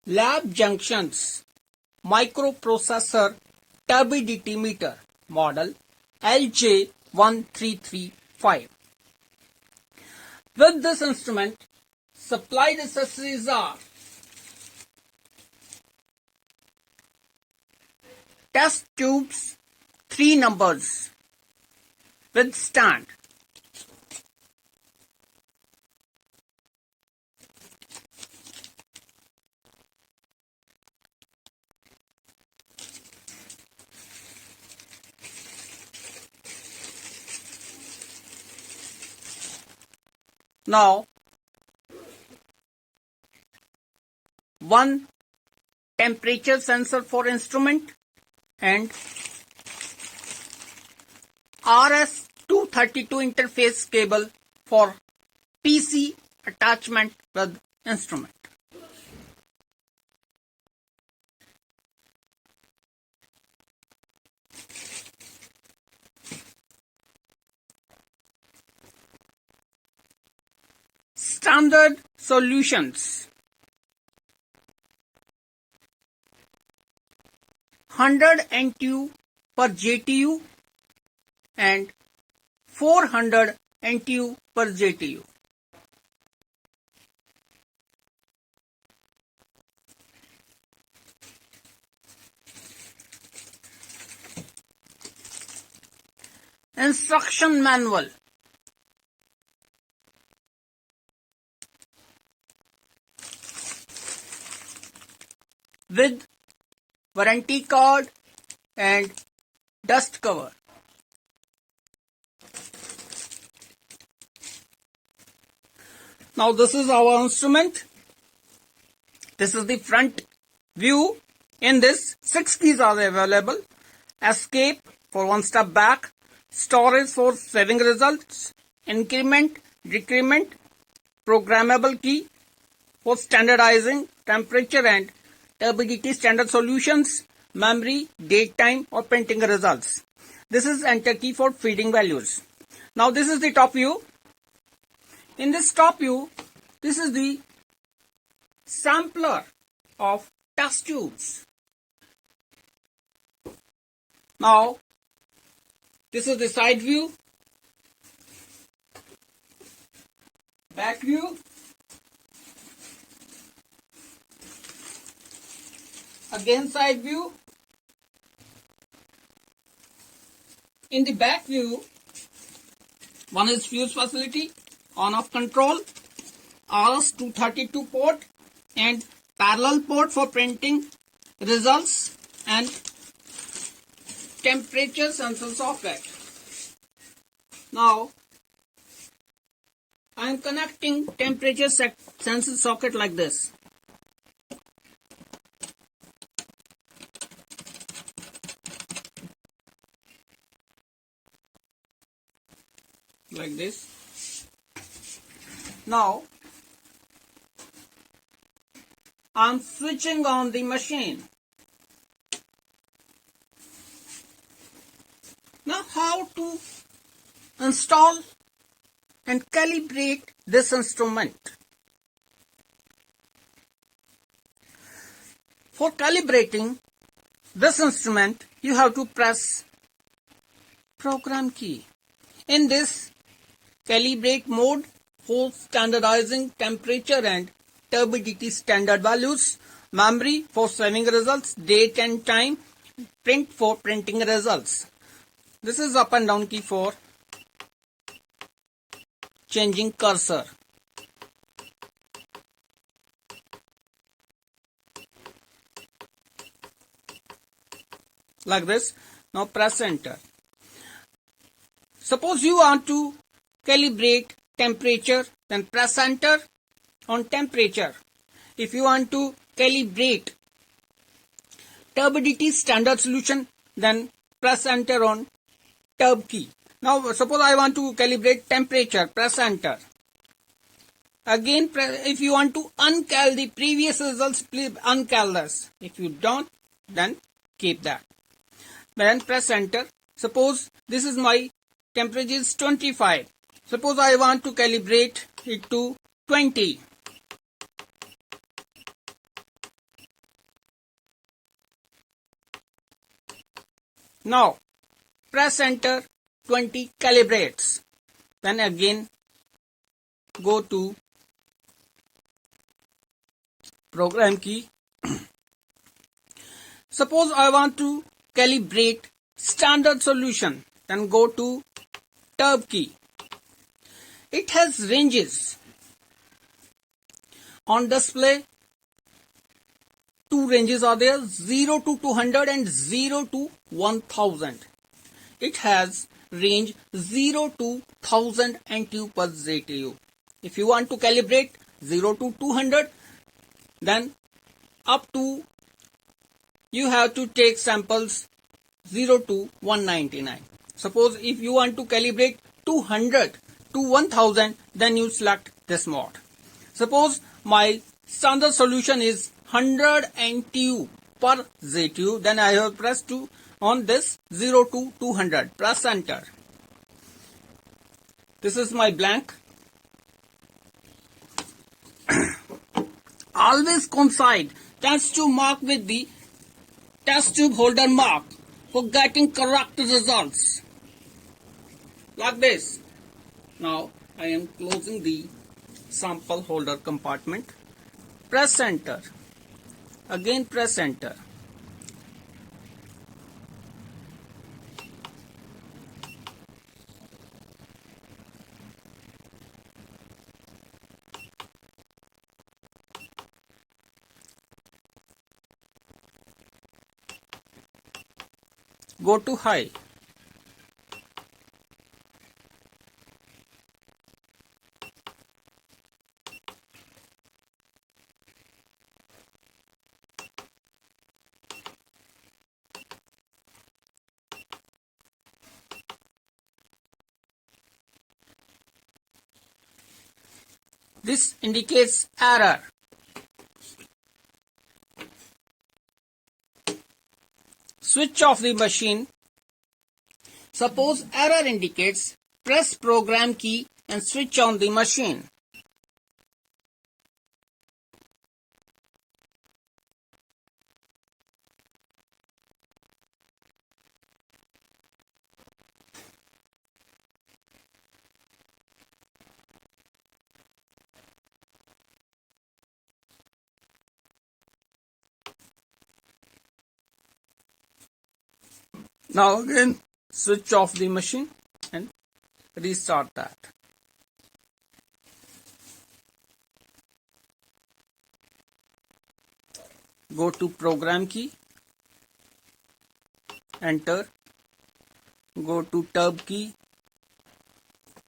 Lab Junctions Microprocessor Turbidity Meter Model LJ1335. With this instrument, supplied accessories are test tubes, 3 numbers, with stand. Now, one temperature sensor for instrument and RS-232 interface cable for PC attachment with instrument. Standard solutions: 100 NTU per JTU and 400 NTU per JTU. Instruction manual. With warranty card and dust cover. Now this is our instrument. This is the front view. In this, 6 keys are available. Escape for one step back, storage for saving results, increment, decrement, programmable key for standardizing temperature and turbidity standard solutions, memory, date time or printing results. This is enter key for feeding values. Now this is the top view. In this top view, this is the sampler of test tubes. Now this is the side view, back view, again side view. In the back view, one is fuse facility, on-off control, RS-232 port and parallel port for printing results and temperature sensor socket. Now I am connecting temperature sensor socket like this. Like this. Now I am switching on the machine. Now how to install and calibrate this instrument? For calibrating this instrument, you have to press program key. In this calibrate mode for standardizing temperature and turbidity standard values, memory for saving results, date and time, print for printing results. This is up and down key for changing cursor. Like this. Now press enter. Suppose you want to calibrate temperature, then press enter on temperature. If you want to calibrate turbidity standard solution, then press enter on turb key. Now suppose I want to calibrate temperature, press enter. Again, if you want to uncal the previous results, please uncal this. If you don't, then keep that. Then press enter. Suppose this is my temperature is 25. Suppose I want to calibrate it to 20. Now press enter 20 calibrates. Then again go to program key. Suppose I want to calibrate standard solution, then go to tab key. It has ranges. On display, two ranges are there, 0 to 200 and 0 to 1000. It has range 0 to 1000 NTU per ZTU. If you want to calibrate 0 to 200, then up to you have to take samples 0 to 199. Suppose if you want to calibrate 200 to 1000, then you select this mode. Suppose my standard solution is 100 NTU per ZTU, then I have pressed to on this 0 to 200. Press enter. This is my blank. Always coincide test tube mark with the test tube holder mark for getting correct results. Like this. Now I am closing the sample holder compartment. Press enter. Again press enter. Go to high. This indicates error. Switch off the machine. Suppose error indicates, press program key and switch on the machine. Now again switch off the machine and restart that. Go to program key, enter, go to tab key,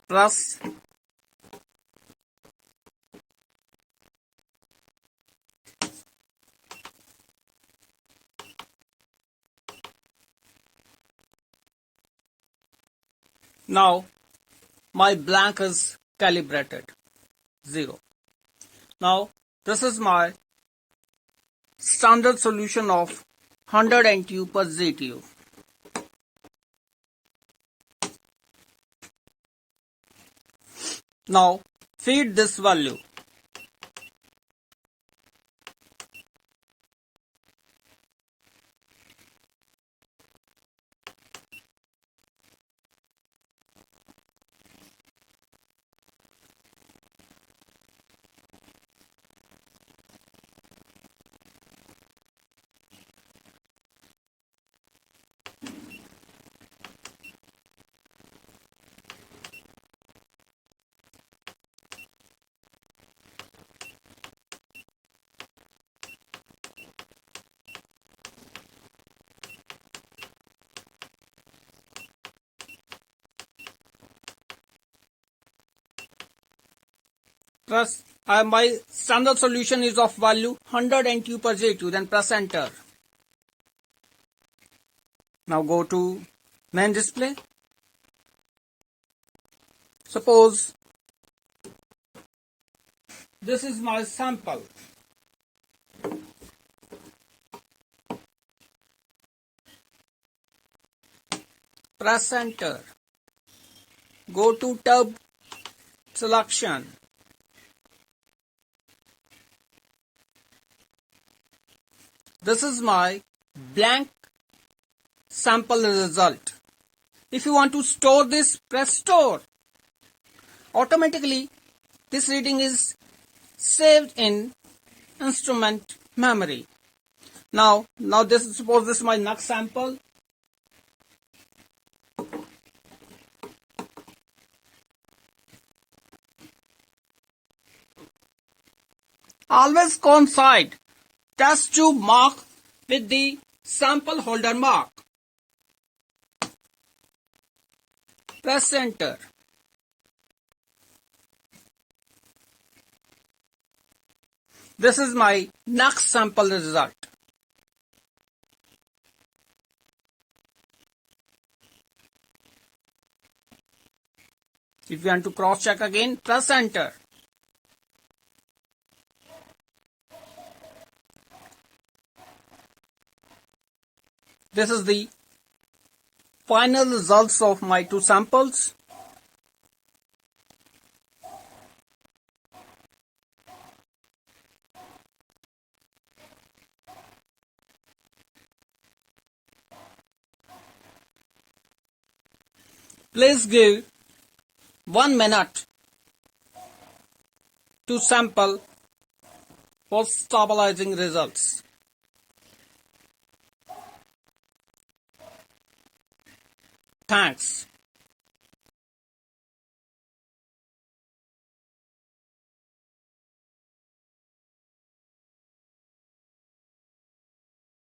press now my blank is calibrated 0. Now this is my standard solution of 100 NTU per ZTU. Now feed this value. Press my standard solution is of value 100 NTU per ZTU, then press enter. Now go to main display. Suppose this is my sample. Press enter. Go to tab selection. This is my blank sample result. If you want to store this, press store. Automatically, this reading is saved in instrument memory. Now suppose this is my next sample. Always coincide test tube mark with the sample holder mark. Press enter. This is my next sample result. If you want to cross check again, press enter. This is the final results of my two samples. Please give 1 minute to sample for stabilizing results. Thanks.